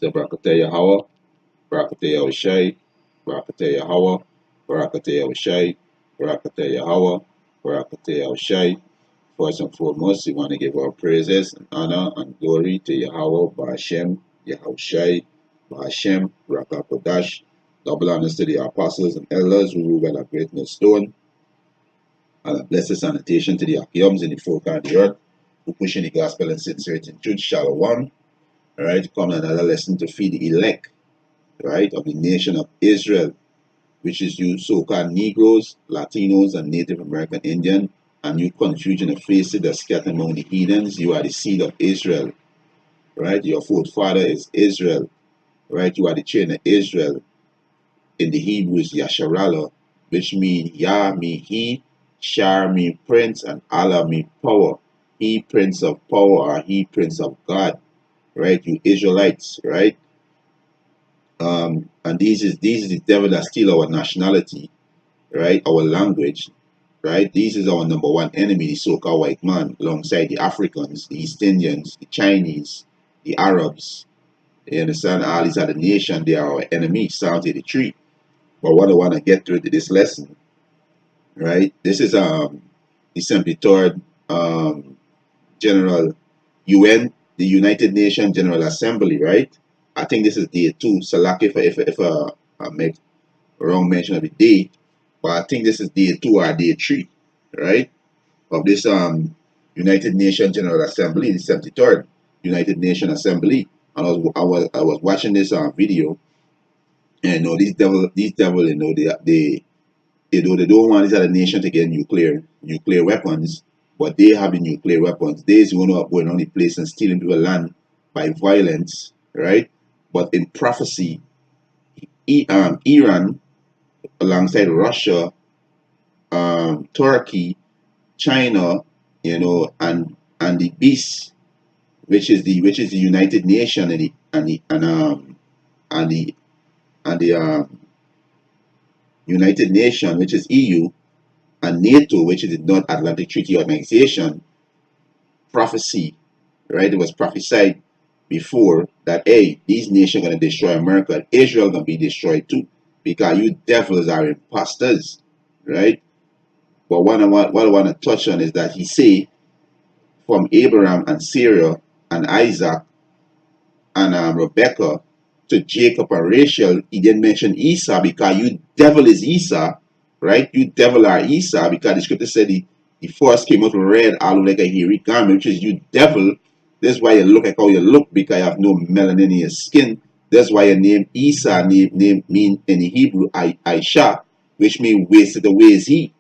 So Barakatah Yahweh, Barakatah Yahushai, Barakatah Yahweh, Barakatah Yahushai, Barakatah Yahweh, Barakatah Yahushai. First and foremost, we want to give our praises and honor and glory to Yahweh, Ba'ashem, Yahushai, Ba'ashem, Rakakodash. Double honors to the apostles and elders who rule by the great millstone. And a blessed sanitation to the Akiums in the four corners of the earth who pushing the gospel and sincerity and truth. Shalom. All right, come another lesson to feed the elect, right, of the nation of Israel, which is you so-called Negroes, Latinos, and Native American Indian, and you confusion of faces that scatter among the heathens. You are the seed of Israel, right? Your forefather is Israel, right? You are the children of Israel. In the Hebrew is Yasharallah, which means Yah mean he, Shar mean prince, and Allah mean power. He prince of power, or he prince of God, right? You Israelites, right? And this is the devil that steal our nationality, right? Our language, right? This is our number one enemy, the so-called white man, alongside the Africans, the East Indians, the Chinese, the Arabs. You understand? All these other nations, they are our enemies, Psalm 83. But what I want to get through to this lesson, right? This is the 73rd General UN, the United Nations General Assembly, right? I think this is day 2. Salak if I make wrong mention of the day, but I think this is day 2 or day 3, right? Of this United Nations General Assembly, the 73rd United Nations Assembly. And I was watching this video, and you know these devil, you know, they don't want these other nations to get nuclear weapons, but they have the nuclear weapons. They's going on the place and stealing people's land by violence, right? But in prophecy, Iran, alongside Russia, Turkey, China, you know, and the beast, which is the United Nations and the United Nations, which is EU, and NATO, which is the North Atlantic Treaty Organization. Prophecy, right? It was prophesied before that, hey, these nations are going to destroy America. Israel going to be destroyed too, because you devils are imposters, right? But what I want to touch on is that he say from Abraham and Sarah and Isaac and Rebecca to Jacob and Rachel, he didn't mention Esau, because you devil is Esau, right? You devil are Esau, because the scripture said the first came out red, all like a hairy garment, which is you devil. That's why you look like how you look, because you have no melanin in your skin. That's why your name Esau name mean in the Hebrew Aisha, which means wasted away is he,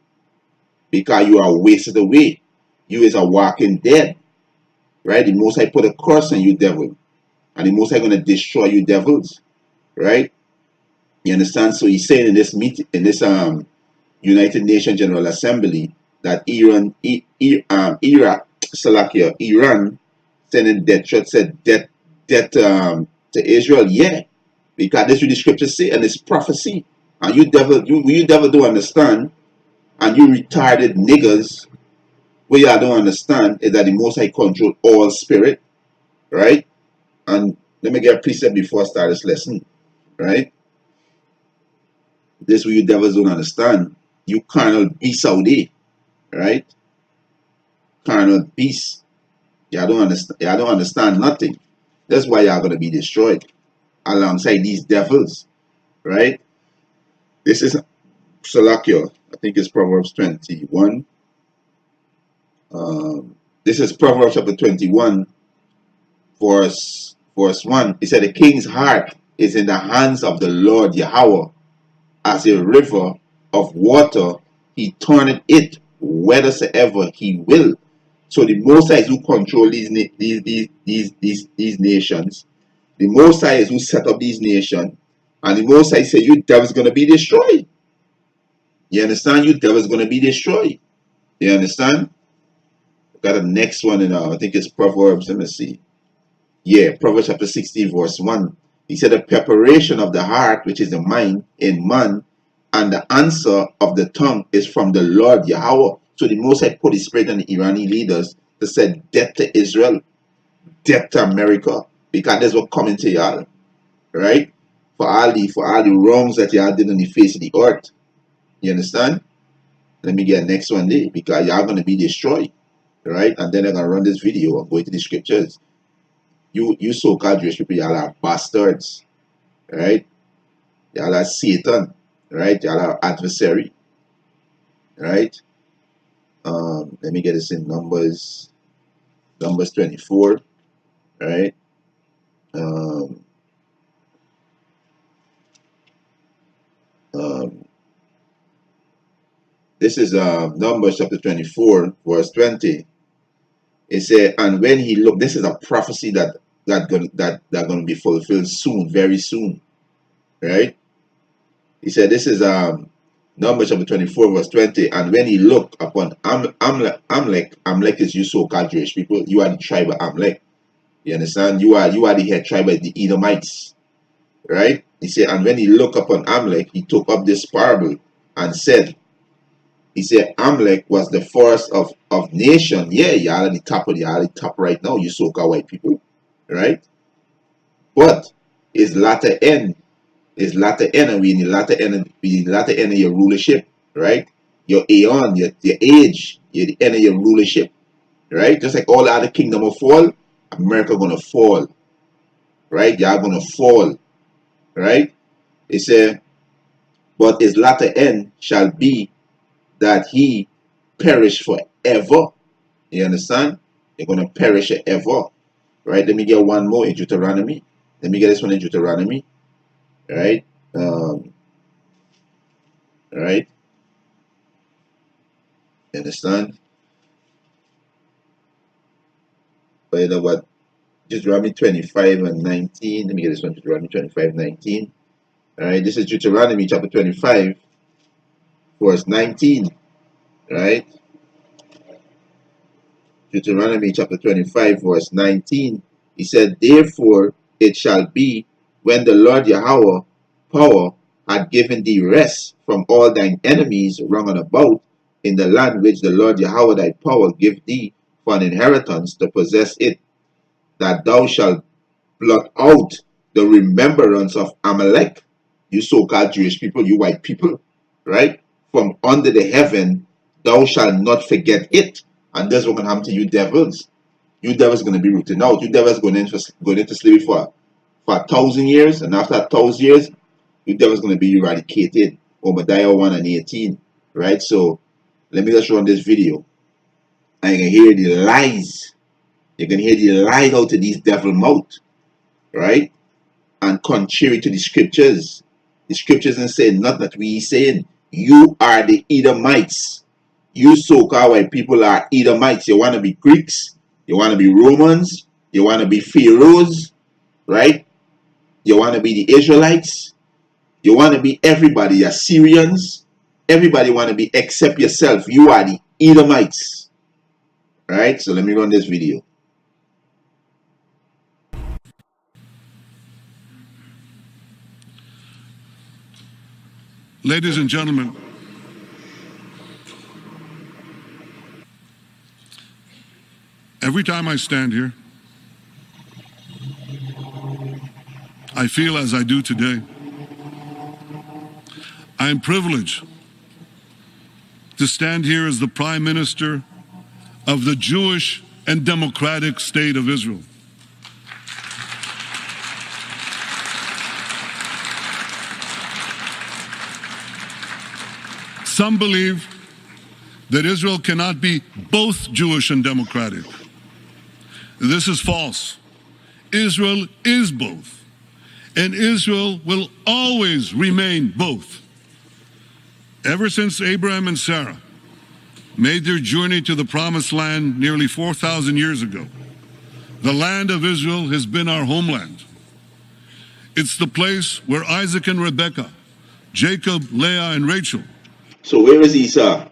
because you are wasted away. You is a walking dead, right? The Most High put a curse on you, devil, and the Most High going to destroy you, devils, right? You understand? So he's saying in this meeting, in this United Nations General Assembly, that Iran sending death threats, said death to Israel. Yeah, because this is what the scriptures say, and it's prophecy. And you devil don't understand, and you retarded niggers, what y'all don't understand is that the Most High control all spirit, right? And let me get a precept before I start this lesson, right? This what you devils don't understand. You carnal beasts out there, right? Carnal beasts. Y'all don't understand nothing. That's why y'all gonna be destroyed alongside these devils, right? This is Salakio. I think it's Proverbs 21. This is Proverbs chapter 21, verse 1. It said, the king's heart is in the hands of the Lord Yahweh. As a river of water, he turneth it whithersoever he will. So the Most High is who control these nations. The Most High is who set up these nations. And the Most High say, you devils going to be destroyed. You understand? You devils going to be destroyed. You understand? Got the next one in I think it's Proverbs. Let me see. Yeah, Proverbs chapter 16, verse 1. He said, the preparation of the heart, which is the mind in man, and the answer of the tongue is from the Lord Yahweh. So the Most High put his spirit on the Iranian leaders to say death to Israel, death to America, because that's what coming to y'all. right? For all the wrongs that y'all did on the face of the earth. You understand? Let me get next one there, because y'all gonna be destroyed, right? And then I'm gonna run this video and go into the scriptures. You so-called Jewish people, y'all are bastards, right? Y'all are Satan, right? Y'all are adversary, right? Let me get this in Numbers 24, right? Um, um, this is Numbers chapter 24, verse 20. It said, and when he looked, this is a prophecy that gonna be fulfilled soon, very soon, right? He said, this is Numbers chapter 24, verse 20. And when he looked upon Amalek is you so-called Jewish people. You are the tribe of Amalek. You understand? You are the head tribe of the Edomites, right? He said, and when he looked upon Amalek, he took up this parable and said, he said, Amalek was the first of nation. Yeah, y'all at the top right now, you so-called white people, right? But his latter end, and we in the latter end of your rulership, right? Your aeon, your age, you're the end of your rulership, right? Just like all the other kingdom will fall, America gonna fall, right? Y'all gonna fall, right? It said, but his latter end shall be that he perish forever. You understand? You're gonna perish forever, right? Let me get one more in Deuteronomy. Let me get this one in Deuteronomy, right? Right? You understand? But you know what? Deuteronomy 25 and 19. Let me get this one, Deuteronomy 25, 19. All right, this is Deuteronomy chapter 25, verse 19. Right? Deuteronomy chapter 25, verse 19. He said, therefore it shall be when the Lord Yahweh power had given thee rest from all thine enemies round about in the land which the Lord Yahweh thy power give thee for an inheritance to possess it, that thou shalt blot out the remembrance of Amalek, you so-called Jewish people, you white people, right? From under the heaven, thou shalt not forget it. And that's what going to happen to you devils. You devils going to be rooted out. You devils going into slavery for 1,000 years, and after 1,000 years, you devils going to be eradicated. Obadiah 1 and 18, right? So let me just run this video, and you can hear the lies. You can hear the lies out of these devil mouth, right? And contrary to the scriptures ain't saying nothing that we saying. You are the Edomites. You so-called white people are Edomites. You want to be Greeks, you want to be Romans, you want to be Pharaohs, right? You want to be the Israelites, you want to be everybody, Assyrians, everybody want to be except yourself. You are the Edomites, right? So let me run this video. Ladies and gentlemen, every time I stand here, I feel as I do today. I am privileged to stand here as the Prime Minister of the Jewish and Democratic State of Israel. Some believe that Israel cannot be both Jewish and democratic. This is false. Israel is both, and Israel will always remain both. Ever since Abraham and Sarah made their journey to the Promised Land nearly 4,000 years ago, the land of Israel has been our homeland. It's the place where Isaac and Rebekah, Jacob, Leah, and Rachel. So where is Esau?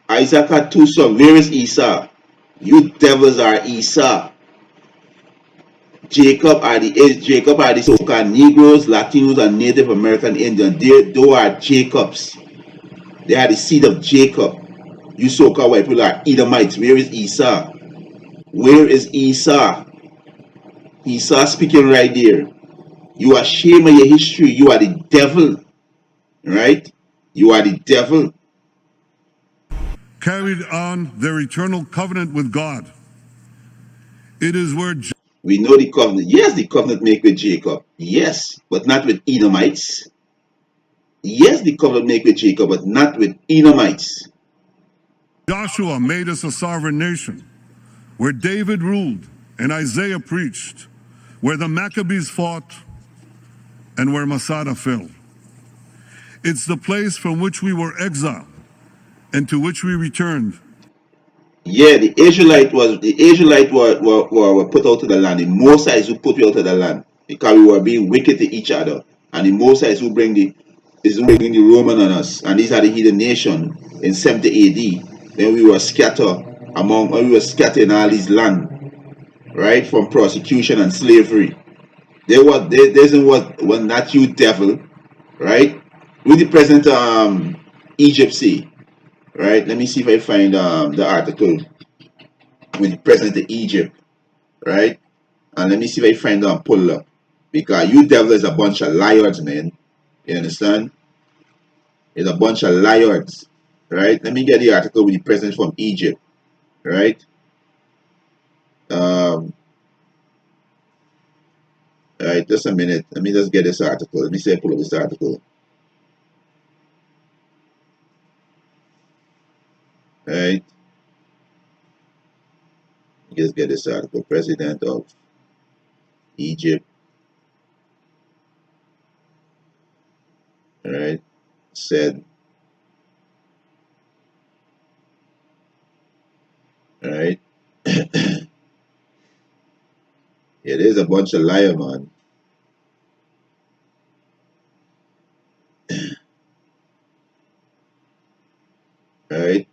Isaac had two sons. Where is Esau? You devils are Esau. Jacob are the so-called Negroes, Latinos, and Native American Indians. They are Jacobs. They are the seed of Jacob. You so-called white people are Edomites. Where is Esau? Where is Esau? Esau speaking right there. You are ashamed of your history. You are the devil, right? You are the devil. Carried on their eternal covenant with God. It is where We know the covenant. Yes, the covenant made with Jacob. Yes, but not with Edomites. Yes, the covenant made with Jacob, but not with Edomites. Joshua made us a sovereign nation, where David ruled and Isaiah preached, where the Maccabees fought and where Masada fell. It's the place from which we were exiled and to which we returned. Yeah, the Israelite were put out of the land. The Mosaites who put you out of the land because we were being wicked to each other, and the Mosaites who bringing the Roman on us, and these are the heathen nation in 70 A.D. Then we were scattered when we were scattered in all these land, right, from persecution and slavery. There's was not you devil, right? With the present Egypt say, right? Let me see if I find the article with the president of Egypt, right? And let me see if I find pull up. Because you devil is a bunch of liars, man. You understand? It's a bunch of liars. Right? Let me get the article with the president from Egypt. Right? Um right, just a minute. Let me just get this article. Let me see if I pull up this article. Right? Just get this article. President of Egypt. Right? Said. Right? It is a bunch of liar, man. Right?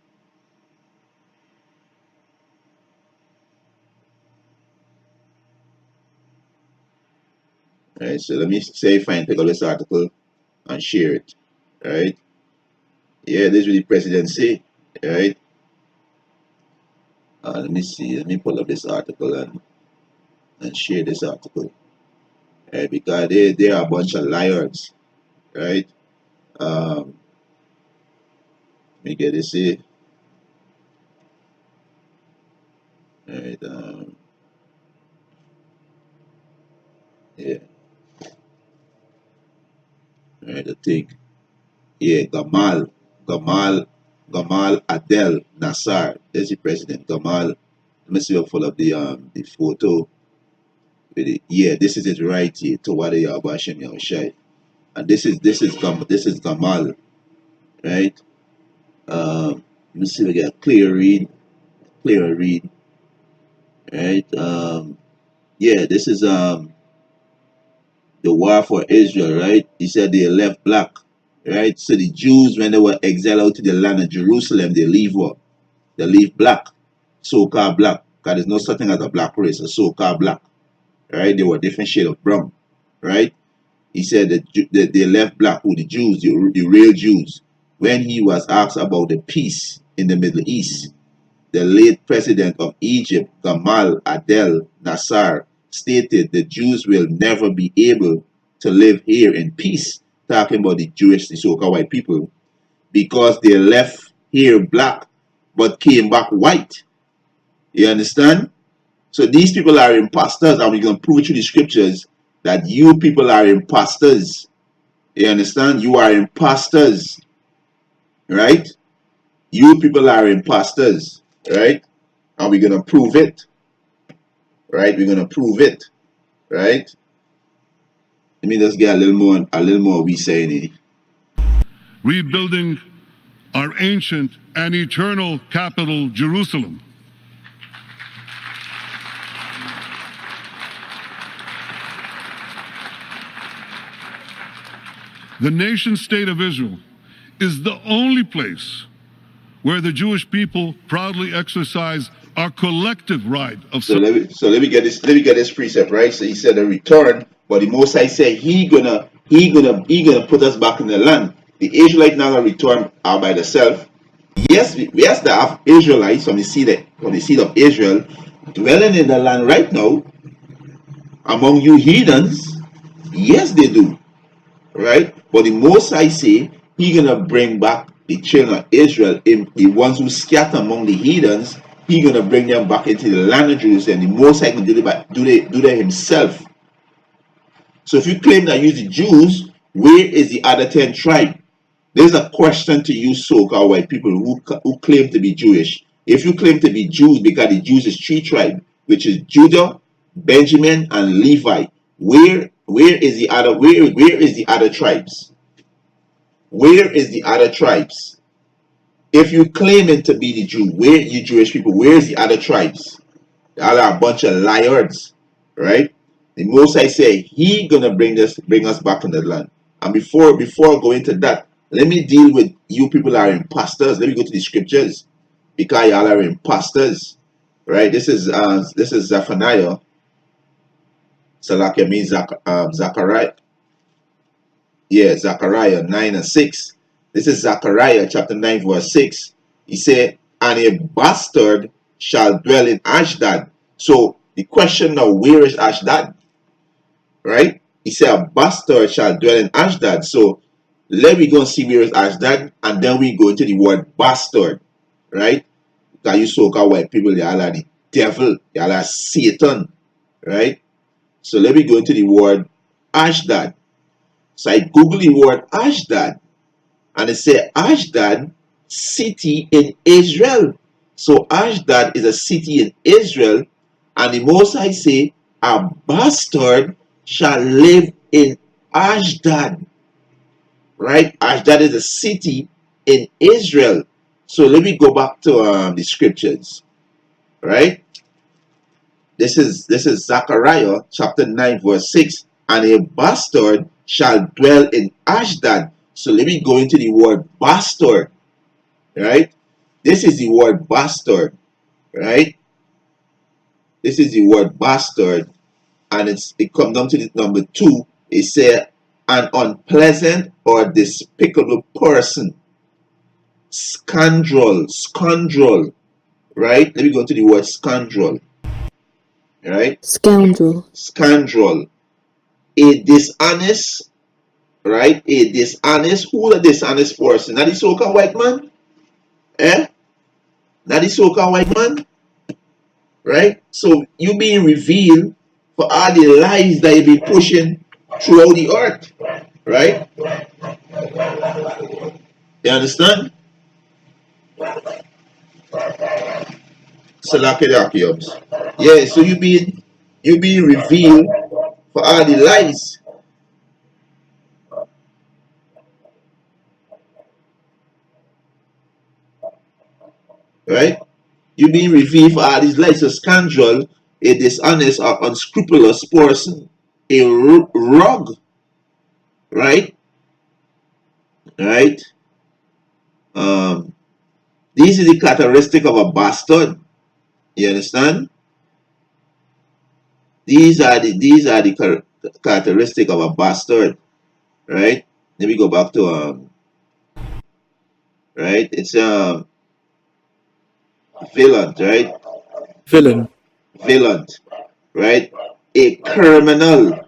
Right. So let me say if I can pick up this article and share it. Right? Yeah, this is what the president say. Right? Let me see. Let me pull up this article and share this article. Right? Because they are a bunch of liars. Right? Let me get this here. Right? Yeah. Right. I think. Yeah. Gamal Adel Nasser. There's the president. Gamal. Let me see if I pull up the photo. With it. Yeah, this is it right here. To what they are Bashem Yahushai. And this is Gamal. Right? Let me see if I get a clear read. Clear read. Right? Yeah, this is the war for Israel, right? He said they left black, right? So the Jews, when they were exiled out to the land of Jerusalem, they leave what? They leave black, so-called black, because there's no such thing as a black race, a so-called black, right? They were a different shade of brown, right? He said that they left black, who the Jews, the real Jews. When he was asked about the peace in the Middle East, the late president of Egypt, Gamal Adel Nasser, stated the Jews will never be able to live here in peace, talking about the Jewish, the so-called white people, because they left here black but came back white. You understand? So these people are imposters, and we're going to prove it through the scriptures that you people are imposters. You understand? You are imposters, right? You people are imposters, right? And we're going to prove it, right? We're going to prove it, right? Let me just get a little more we saying it. rebuilding our ancient and eternal capital, Jerusalem. The nation state of Israel is the only place where the Jewish people proudly exercise our collective right of Let me get this precept right. So he said a return, but the Most High said he gonna put us back in the land. The Israelites not gonna return all by themselves. Yes, yes, there are Israelites from the seed of Israel dwelling in the land right now among you heathens, Yes, they do, right? But the Most High say He gonna bring back the children of Israel, the ones who scatter among the heathens. He gonna bring them back into the land of Jerusalem. The Most High can do that Himself. So if you claim that you're the Jews, where is the other 10 tribes? There's a question to you, so-called white people who claim to be Jewish. If you claim to be Jews, because the Jews is 3 tribes, which is Judah, Benjamin, and Levi, where is the other tribes? Where is the other tribes? If you claim it to be the Jew, where you Jewish people, where is the other tribes? Y'all are a bunch of liars, right? The Most High say He gonna bring us back in the land. And before I go into that, let me deal with you people are imposters. Let me go to the scriptures, because y'all are imposters, right? This is Zephaniah. Salakia means Zechariah. Yeah, Zechariah 9 and 6. This is Zechariah chapter 9 verse 6. He said, and a bastard shall dwell in Ashdod. So the question now, where is Ashdod? Right? He said a bastard shall dwell in Ashdod. So let me go and see where is Ashdod, and then we go into the word bastard. Right? Because you so-called white people, y'all are the devil, y'all are Satan. Right? So let me go into the word Ashdod. So I Google the word Ashdod, and it said Ashdod, city in Israel. So Ashdod is a city in Israel, and the Most High say a bastard shall live in Ashdod. Right? Ashdod is a city in Israel. So let me go back to the scriptures. Right? This is Zechariah chapter 9 verse 6. And a bastard shall dwell in Ashdod. So let me go into the word bastard. Right? This is the word bastard. Right? This is the word bastard. And it comes down to the number 2. It says an unpleasant or despicable person. Scoundrel. Right? Let me go to the word scoundrel. Right? Scoundrel. Scoundrel. A dishonest, right? A dishonest, who a dishonest person? Not the so-called white man? Eh? Not the so-called white man? Right? So you being revealed for all the lies that you be pushing throughout the earth. Right? You understand? Salakidakios. Yeah, so you being revealed for all the lies. Right? You being revealed for all these lies. A scoundrel, a dishonest or unscrupulous person, a rogue, right? Right? Um, this is the characteristic of a bastard. You understand? These are the characteristic of a bastard, right? Let me go back to right? It's villain, right? Villain. Villain, right? A criminal.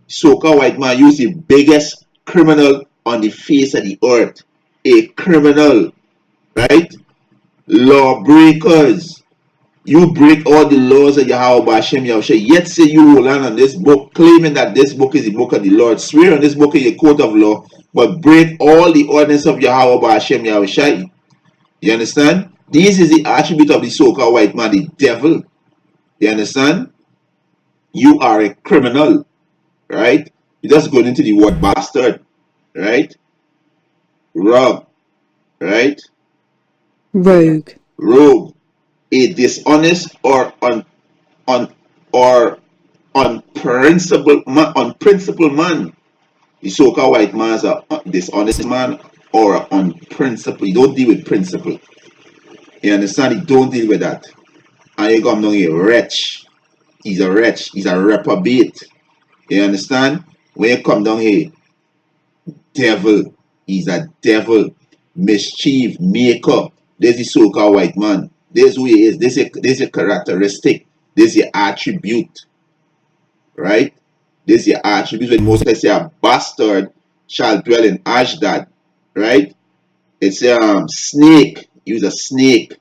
So-called white man use the biggest criminal on the face of the earth. A criminal, right? Lawbreakers. You break all the laws of Yahweh Hashem Yahushua, yet say you will land on this book, claiming that this book is the book of the Lord. Swear on this book is your court of law, but break all the ordinance of Yahweh Hashem Yahushua. You understand? This is the attribute of the so-called white man, the devil. You understand? You are a criminal, right? You just going into the word bastard, right? Rob, right? Rogue. Rogue, a dishonest or or unprincipled man. The so-called white man is a dishonest man or an unprincipled. You don't deal with principle. You understand? You don't deal with that. And you come down here, wretch. He's a wretch. He's a reprobate. You understand? When you come down here, devil. He's a devil. Mischief maker. There's the so-called white man. There's who he is. This is a characteristic. This is your attribute. Right? This your attributes when most say a bastard shall dwell in Ashdod, right? It's a snake, use a snake,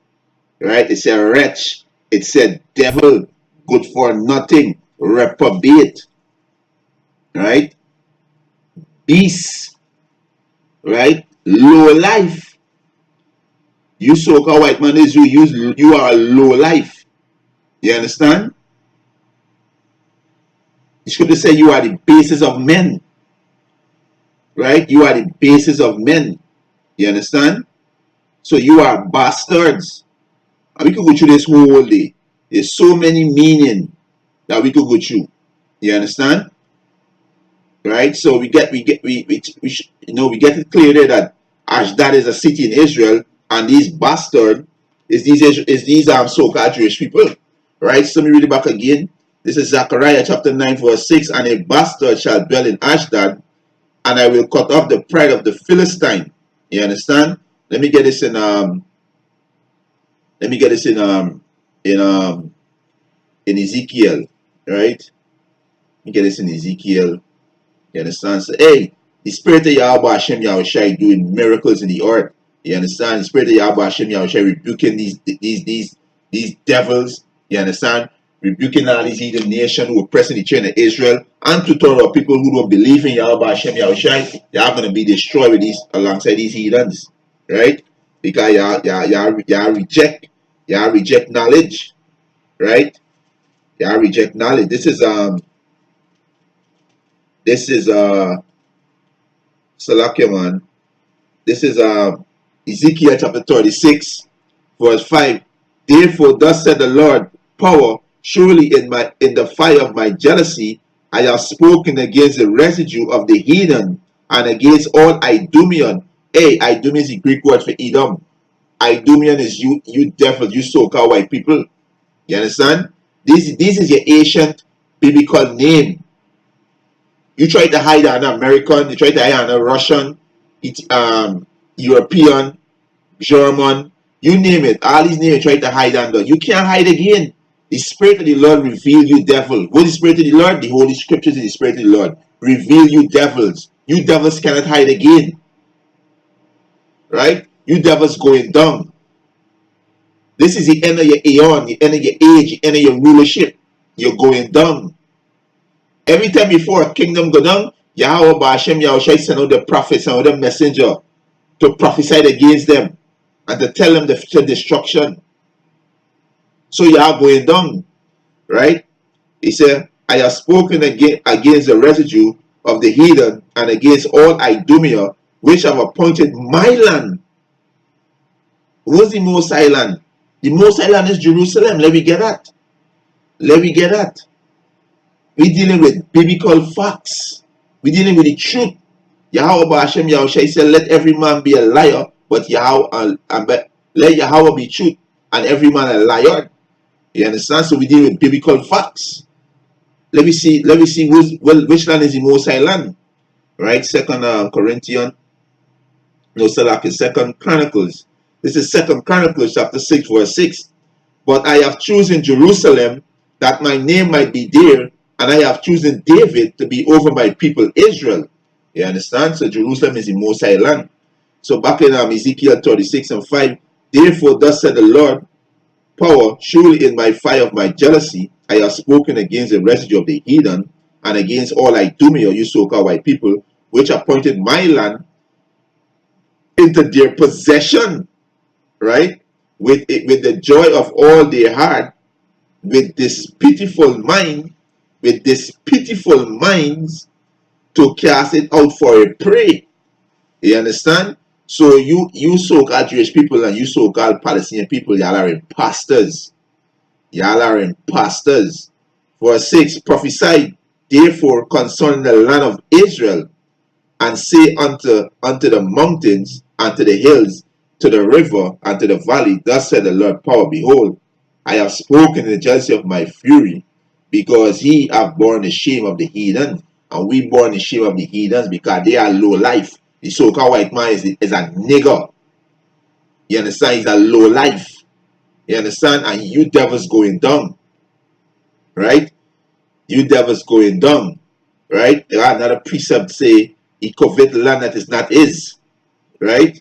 right? It's a wretch, it's a devil, good for nothing, reprobate, right? Beast, right? Low life. You so-called white man is you are a low life. You understand? The scripture say you are the basis of men, right? You are the basis of men. You understand? So you are bastards. And we could go through this whole day. There's so many meaning that we could go through. You understand? Right? So we get we get it clear there that Ashdod is a city in Israel, and these bastard is these so-called Jewish people. Right? So let me read it back again. This is Zechariah chapter 9, verse 6. And a bastard shall dwell in Ashdod, and I will cut off the pride of the Philistine. You understand? Let me get this in let me get this in Ezekiel, right? Let me get this in Ezekiel. You understand? So, hey, the spirit of Yahweh Hashem Yahushai doing miracles in the earth. You understand? The spirit of Yahweh Hashem Yahushai rebuking these devils. You understand? Rebuking all these heathen nations who are pressing the chain of Israel, and to total people who don't believe in Yahweh Hashem Yahushai, they are going to be destroyed with these alongside these heathens, right? Because y'all reject knowledge, right? Y'all reject knowledge. This is Salakia, man. This is Ezekiel chapter 36, verse 5. Therefore, thus said the Lord, power, surely in the fire of my jealousy, I have spoken against the residue of the heathen and against all Idumean. Hey, Idumean is the Greek word for Edom. Idumean is you devils, you so-called white people. You understand? This is your ancient biblical name. You try to hide an American, you try to hide an Russian, European, German, you name it. All these names you try to hide under. You can't hide again. The Spirit of the Lord reveal you devil. What is the Spirit of the Lord? The Holy Scriptures is the Spirit of the Lord. Reveal you devils. You devils cannot hide again. Right? You devils going down. This is the end of your aeon, the end of your age, the end of your rulership. You're going down. Every time before a kingdom go down, Yahweh Ba'ashem Yahushai send out the prophets and the messenger to prophesy against them and to tell them the destruction. So you are going down, right? He said, I have spoken against the residue of the heathen and against all Idumea, which have appointed my land. Who's the Most High land? The Most High land is Jerusalem. Let me get that. Let me get that. We're dealing with biblical facts. We're dealing with the truth. Yahweh Ba'ashem Yahushai said, let every man be a liar, but let Yahweh be truth, and every man a liar. You understand? So we deal with biblical facts. Let me see which land is the Most High land. Right? Second Chronicles. This is Second Chronicles chapter 6, verse 6. But I have chosen Jerusalem that my name might be there, and I have chosen David to be over my people Israel. You understand? So Jerusalem is the Most High land. So back in Ezekiel 36 and 5, therefore thus said the Lord, power, surely in my fire of my jealousy, I have spoken against the residue of the heathen, and against all Idumea, you so-called white people, which appointed my land into their possession, right? With the joy of all their heart, with this pitiful mind, to cast it out for a prey. You understand? So you so-called Jewish people and you so-called Palestinian people, y'all are imposters. Y'all are imposters. Verse 6, prophesy therefore concerning the land of Israel, and say unto the mountains, and to the hills, to the river, and to the valley, thus said the Lord power, behold, I have spoken in the jealousy of my fury, because he have borne the shame of the heathen, and we borne the shame of the heathens, because they are low life. The so-called white man is a nigger. You understand? He's a low life. You understand? And you devils going down. Right? You devils going down. right? There are another precept say he covet land that is not his, right?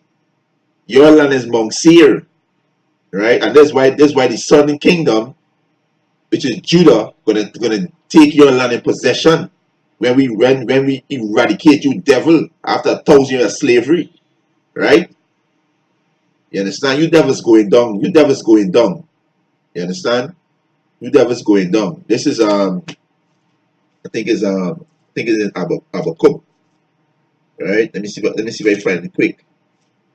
Your land is Mount Seir, right? And that's why the southern kingdom, which is Judah, gonna take your land in possession when we eradicate you, devil, after 1,000 years of slavery, right? You understand? You devils going down. You devils going down. You understand? You devils going down. This is I think it's in Habakkuk, right? Let me see if I find it quick,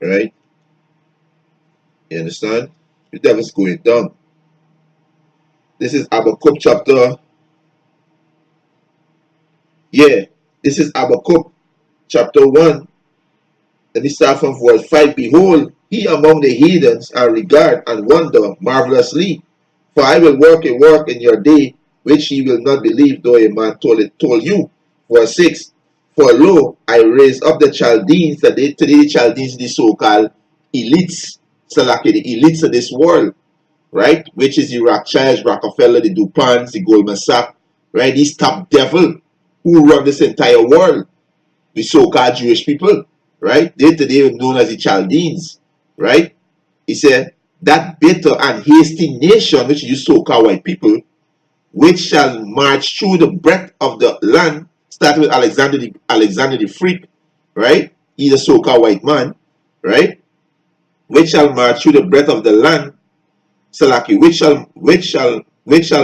right? You understand? You devils going down. This is Habakkuk chapter. Yeah, this is Habakkuk chapter 1. Let me start from verse 5. Behold, he among the heathens and regard and wonder marvelously. For I will work a work in your day, which ye will not believe, though a man told you. Verse 6. For lo, I raise up the Chaldeans, today the Chaldeans, the so-called elites, so like the elites of this world, right? Which is the Rothschilds, Rockefeller, the DuPonts, the Goldman Sachs, right? These top devil who run this entire world, the so-called Jewish people, right? They today known as the Chaldeans, right? He said, that bitter and hasty nation, which is so-called white people, which shall march through the breadth of the land, starting with Alexander the Freak, right? He's a so-called white man, right? Which shall march through the breadth of the land, Salaki, which shall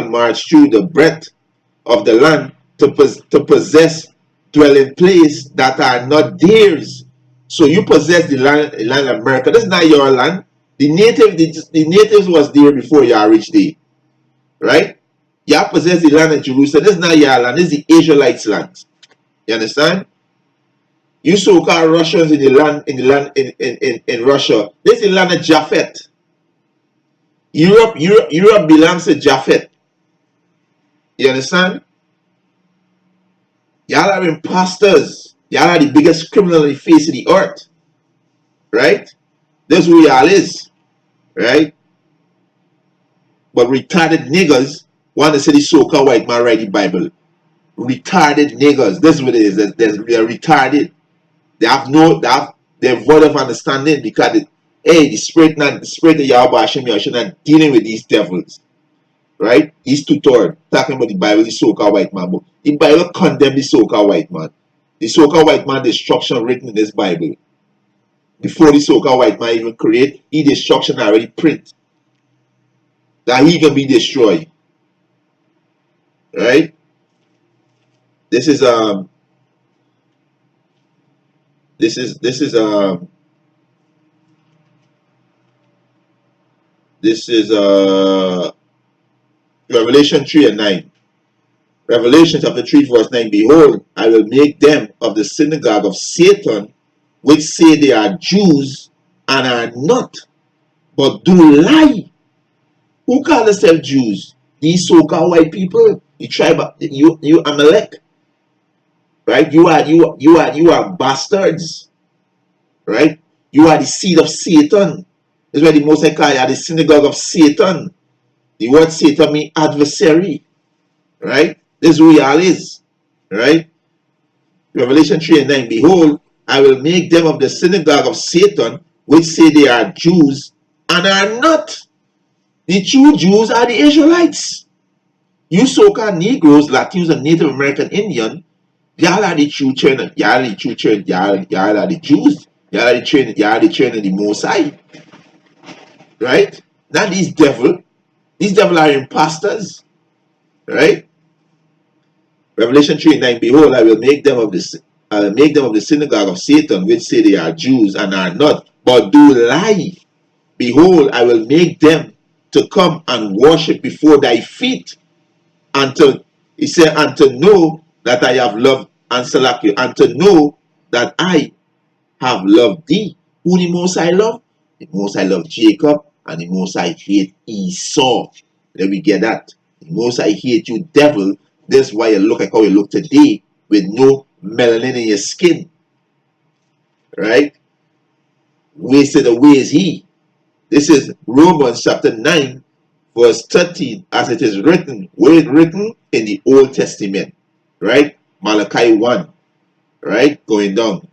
march through the breadth of the land to possess dwelling place that are not theirs. So you possess the land of America. That's not your land. The natives was there before you reached there, right? You possess the land of Jerusalem. That's not your land. This is the Israelites' land. You understand? You so-called Russians in the land in Russia. This is the land of Japhet. Europe belongs to Japhet. You understand? Y'all are imposters. Y'all are the biggest criminal on the face of the earth. Right? That's who y'all is. Right? But retarded niggas want to say the so-called white man write the Bible. Retarded niggas. That's what it is. They're retarded. They have their void of understanding because the spirit of Yahweh Hashem Yahshua not dealing with these devils. Right? He's tutored, talking about the Bible, the so-called white man. But the Bible condemns the so-called white man. The so-called white man destruction written in this Bible. Before the so-called white man even create, his destruction already print. That he can be destroyed. Right? This is Revelation 3 and 9. Revelation chapter 3 verse 9. Behold, I will make them of the synagogue of Satan, which say they are Jews and are not, but do lie. Who call themselves Jews? These so-called white people, the tribe of you Amalek, right? You are bastards, right? You are the seed of Satan. That's why the Most High call you are the synagogue of Satan. The word Satan means adversary, right? This is who y'all is, right? Revelation 3 and 9. Behold, I will make them of the synagogue of Satan, which say they are Jews and are not. The true Jews are the Israelites. You so-called Negroes, Latinos, and Native American Indian, y'all are the true children. Y'all are the true children. Y'all are the Jews. Y'all are the children. Y'all are the children of the Most High. Right? Not these devil. These devil are imposters. Right? Revelation 3 and 9. Behold, I will make them of the synagogue of Satan, which say they are Jews and are not, but do lie. Behold, I will make them to come and worship before thy feet, until he said, and to know that I have loved and select you, and to know that I have loved thee. Who the Most I love? The Most I love Jacob, and the Most I hate Esau. Let me get that. The Most I hate you, devil. That's why you look like how you look today, with no melanin in your skin. Right? Wasted away is he. This is Romans chapter 9, verse 13, as it is written, word written in the Old Testament. Right? Malachi 1, right? Going down.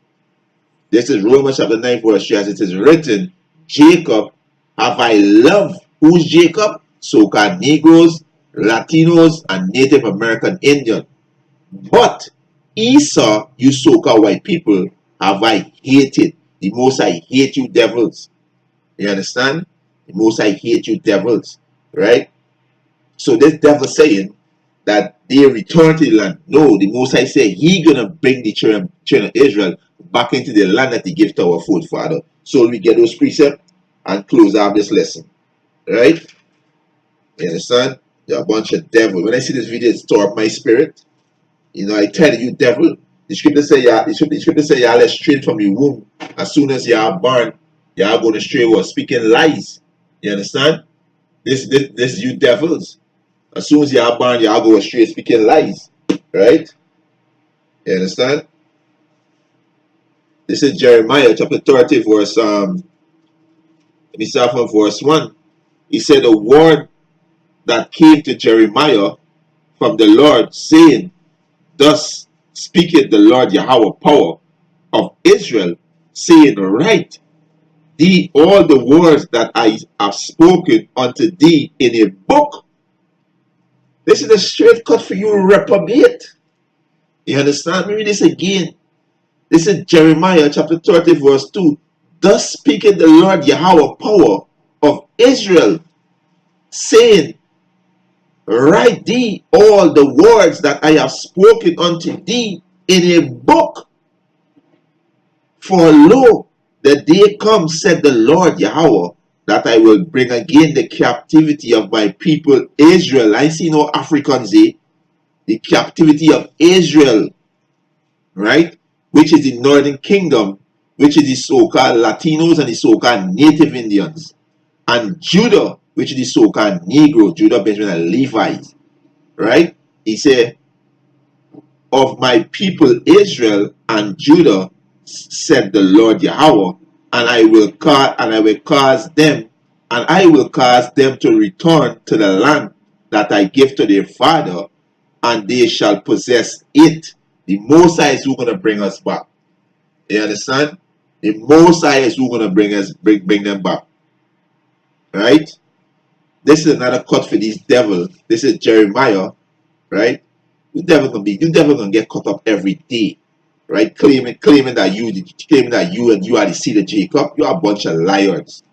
This is Romans chapter 9, verse 3, as it is written, Jacob have I loved. Who's Jacob? So-called Negroes, Latinos, and Native American Indian. But Esau, you so-called white people, have I hated. The most I hate you devils. You understand? The most I hate you devils. Right? So this devil saying that they return to the land. No, the most I say he gonna bring the children of Israel back into the land that he gave to our forefather. So we get those precepts and close out this lesson. Right? You understand? You're a bunch of devil. When I see this video, it stirs up my spirit. You know, I tell you, devil. The scripture say y'all are straight from your womb. As soon as y'all born, y'all going astray or speaking lies. You understand? This you devils. As soon as y'all born, y'all go astray speaking lies. Right? You understand? This is Jeremiah chapter 30, verse let me start from verse 1. He said, the word that came to Jeremiah from the Lord, saying, thus speaketh the Lord Yahweh power of Israel, saying, write thee all the words that I have spoken unto thee in a book. This is a straight cut for you reprobate. You understand? Let me read this again. This is Jeremiah chapter 30, verse 2. Thus speaketh the Lord Yahweh power of Israel, saying, write thee all the words that I have spoken unto thee in a book. For lo, the day comes, said the Lord Yahweh, that I will bring again the captivity of my people Israel. I see no Africans here. The captivity of Israel, right? Which is the northern kingdom, which is the so-called Latinos and the so-called Native Indians. And Judah, which is the so-called Negro, Judah, Benjamin, and Levites, right? He said, of my people Israel and Judah, said the Lord Yahweh, and I will cause them to return to the land that I give to their father, and they shall possess it. The Most High is who's gonna bring us back. You understand? The Most High is who's gonna bring them back. Right? This is another cut for these devils. This is Jeremiah, right? You devil gonna get caught up every day, right? Claiming that you are the seed of Jacob. You are a bunch of liars.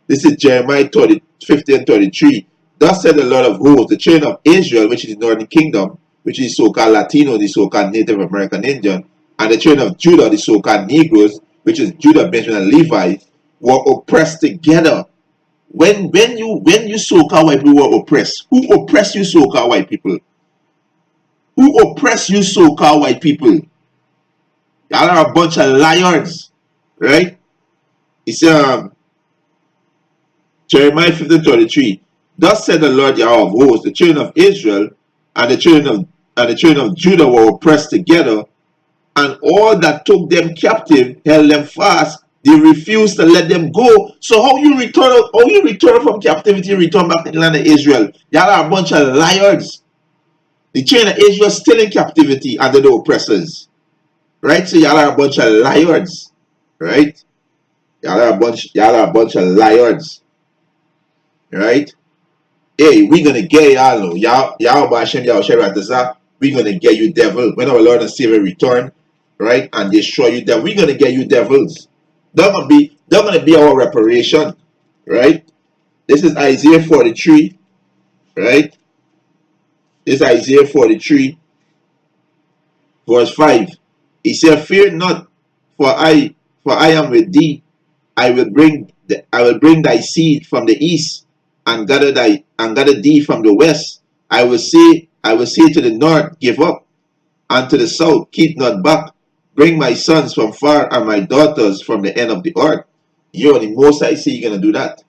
This is Jeremiah 50 and 33. Thus said the Lord of hosts, the children of Israel, which is the northern kingdom, which is so-called Latino, the so-called Native American Indian, and the children of Judah, the so-called Negroes, which is Judah, Benjamin, and Levi, were oppressed together. When you so-called white people were oppressed, who oppressed you so-called white people? Who oppressed you so-called white people? Y'all are a bunch of liars, right? It's Jeremiah 15:33. Thus said the Lord Yahweh of hosts, the children of Israel and the children of Judah were oppressed together, and all that took them captive held them fast. They refused to let them go. So how you return from captivity, return back to the land of Israel? Y'all are a bunch of liars. The children of Israel still in captivity under the oppressors. Right? So y'all are a bunch of liars. Right? Y'all are a bunch of liars. Right? Hey, we're gonna get y'all. Y'all Bashem, y'all Sheratazah. We're gonna get you devil. When our Lord and Savior return, right? And destroy you devil. We're gonna get you devils. They're gonna be our reparation. Right? This is Isaiah 43. Right? This is Isaiah 43, verse 5. He said, fear not, for I am with thee. I will bring thy seed from the east, and gather thee from the west. I will say to the north, give up, and to the south, keep not back. Bring my sons from far and my daughters from the end of the earth. The most I say you're gonna do that.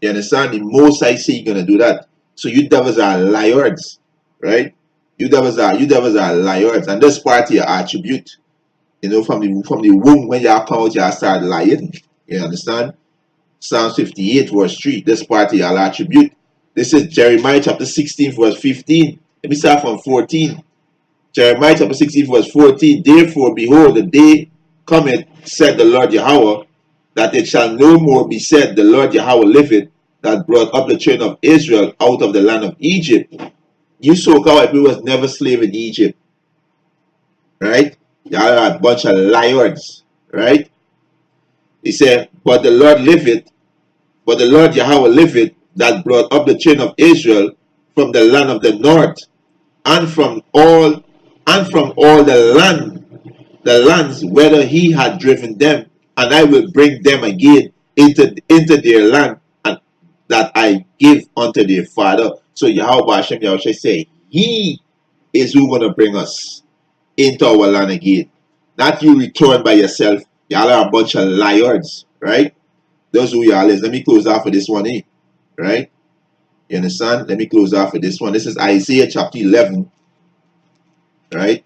You understand? The most I say you're gonna do that. So you devils are liars, right? You devils are liars, and this part of your attribute. From the womb, when y'all come out, y'all start lying. You understand? Psalm 58, verse 3. This part of y'all attribute. This is Jeremiah chapter 16, verse 15. Let me start from 14. Jeremiah chapter 16 verse 14. Therefore, behold, the day cometh, said the Lord Yahweh, that it shall no more be said, the Lord Yahweh liveth, that brought up the children of Israel out of the land of Egypt. You so-called people was never slave in Egypt, right? Y'all are a bunch of liars, right? He said, but the Lord liveth, but the Lord Yahweh liveth, that brought up the children of Israel from the land of the north, and from all the lands whither he had driven them, and I will bring them again into their land, and that I give unto their father. So Yahweh Hashem Yahushua say, he is who gonna bring us into our land again. Not you return by yourself. Y'all are a bunch of liars, right? Those who y'all is. Let me close off for this one, right? You understand? Let me close off for this one. This is Isaiah chapter 11, right?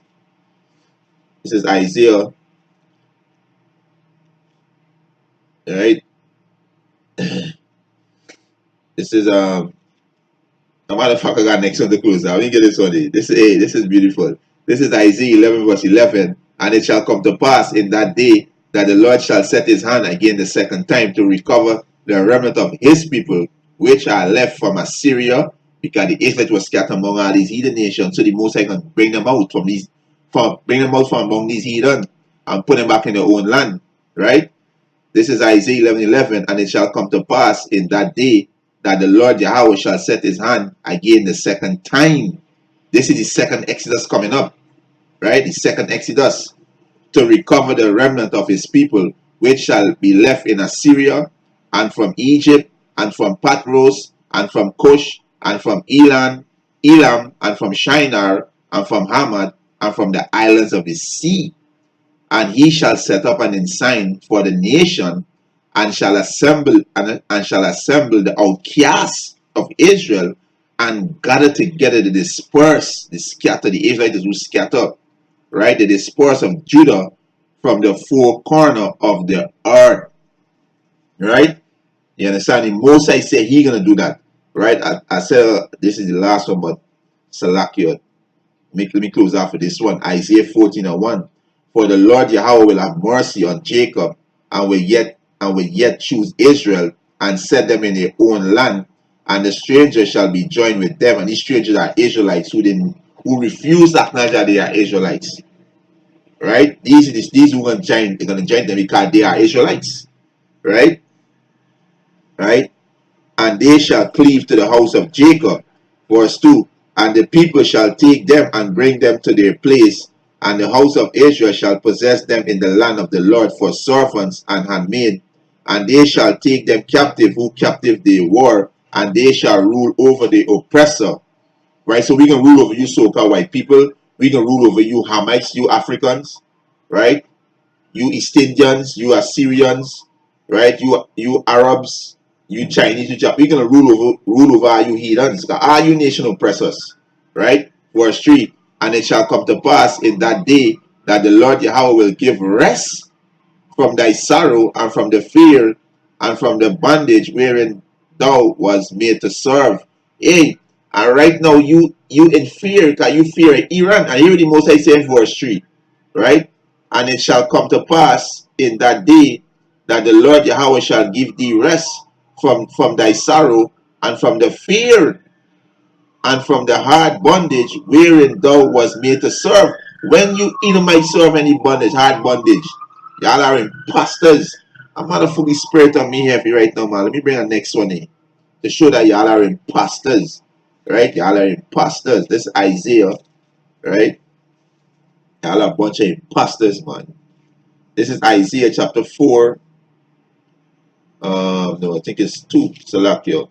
This is Isaiah, right? This is a motherfucker got next one to close out. Let me get this one. This is beautiful. This is Isaiah 11 verse 11. And it shall come to pass in that day that the Lord shall set his hand again the second time to recover the remnant of his people, which are left from Assyria, because the Israelites were scattered among all these heathen nations. So the Most High can bring them out from among these heathen and put them back in their own land, right? This is Isaiah 11:11, and it shall come to pass in that day that the Lord Yahweh shall set his hand again the second time. This is the second Exodus coming up, right? The second Exodus, to recover the remnant of his people, which shall be left in Assyria, and from Egypt, and from Patros, and from Cush, and from Elam, and from Shinar, and from Hamad, and from the islands of the sea. And he shall set up an ensign for the nation, and shall assemble the outcasts of Israel, and gather together the dispersed, the scattered, the Israelites who scatter, right? The dispersed of Judah from the four corners of the earth, right? You understand? And Moses said he gonna do that, right? I said this is the last one, but Salakio. Let me close out for this one. Isaiah 14:1. For the Lord Yahweh will have mercy on Jacob, and will yet choose Israel, and set them in their own land, and the strangers shall be joined with them. And these strangers are Israelites who refuse to acknowledge that they are Israelites. Right? These who are they're gonna join them because they are Israelites. Right? Right? And they shall cleave to the house of Jacob. Verse 2. And the people shall take them and bring them to their place, and the house of Israel shall possess them in the land of the Lord for servants and handmaid. And they shall take them captive who captive they were, and they shall rule over the oppressor. Right? So we can rule over you so-called white people. We can rule over you Hamites, you Africans, right? You East Indians, you Assyrians, right? You Arabs, you Chinese, you Japanese. We're gonna rule over all you heathens, all you nation oppressors, right? Verse 3. And it shall come to pass in that day that the Lord Yahweh will give rest from thy sorrow, and from the fear, and from the bondage wherein thou was made to serve. Hey, and right now you in fear, because you fear Iran. And here the Most I say in verse 3, right? And it shall come to pass in that day that the Lord Yahweh shall give thee rest from thy sorrow, and from the fear, and from the hard bondage wherein thou was made to serve. When you might serve any bondage, hard bondage, y'all are imposters. I'm not a fully spirit on me heavy right now, man. Let me bring the next one in to show that y'all are imposters, right? Y'all are imposters. This is Isaiah, right? Y'all are a bunch of imposters, man. This is Isaiah chapter 4. No, I think it's 2. Salakio.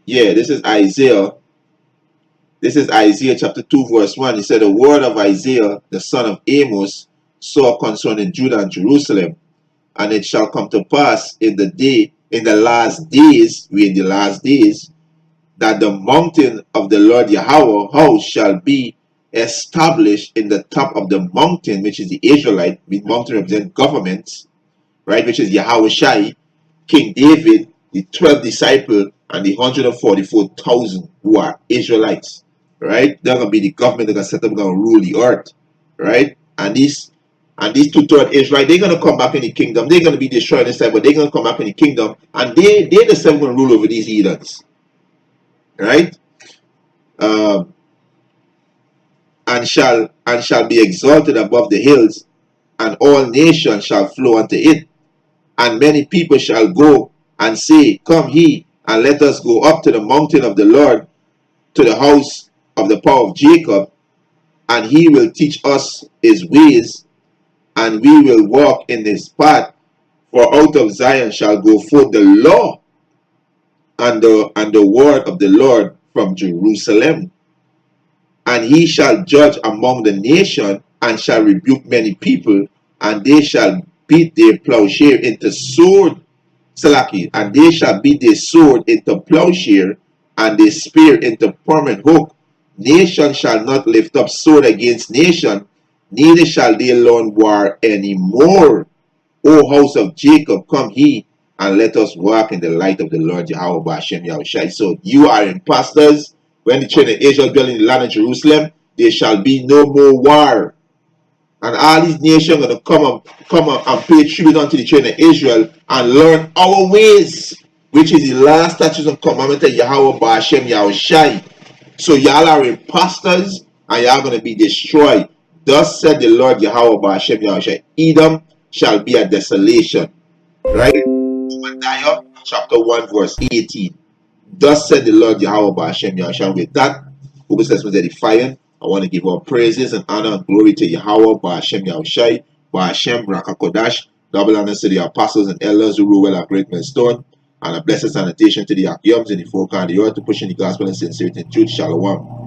Yeah, this is Isaiah. This is Isaiah chapter 2, verse 1. He said, the word of Isaiah, the son of Amos, saw concerning Judah and Jerusalem. And it shall come to pass in the last days, that the mountain of the Lord Yahweh house shall be established in the top of the mountain, which is the Israelite. The mountain represents government, right? Which is Yahweh Shai, King David, the 12 disciples, and the 144,000 who are Israelites. right? They're gonna be the government that gonna set up, gonna rule the earth, right? And these two-thirds Israel, they're gonna come back in the kingdom. They're gonna be destroyed inside, but they're gonna come back in the kingdom, and they're the seven gonna rule over these heathens, right? Um, and shall be exalted above the hills, and all nations shall flow unto it. And many people shall go and say, Come ye, and let us go up to the mountain of the Lord, to the house of the power of Jacob, and he will teach us his ways, and we will walk in his path. For out of Zion shall go forth the law and the word of the Lord from Jerusalem. And he shall judge among the nation, and shall rebuke many people, and they shall beat their plowshare into sword. Salaki, and they shall beat their sword into plowshare, and their spear into permanent hook. Nation shall not lift up sword against nation, neither shall they learn war any more. O house of Jacob, come ye, and let us walk in the light of the Lord Jehovah Ba'ashem Yahushai. So you are impostors. When the children of Israel dwell in the land of Jerusalem, there shall be no more war. And all these nations are going to come and pay tribute unto the children of Israel and learn our ways, which is the last statutes and commandment of Yahweh Ba'ashem Yahushai. So y'all are impostors, and y'all going to be destroyed. Thus said the Lord Yahweh Ba'ashem Yahushai, Edom shall be a desolation. Right? Obadiah chapter 1 verse 18. Thus said the Lord Yahweh Ba'ashem Yahushai. With that, who says with edifying, I want to give all praises and honor and glory to Yahweh Ba'ashem Yahushai, Ba'ashem Rakakodash, double honors to the apostles and elders who rule well at Great Millstone, and a blessed sanitation to the Akyams in the four corners of the earth to push in the gospel and sincerity and truth. Shalom.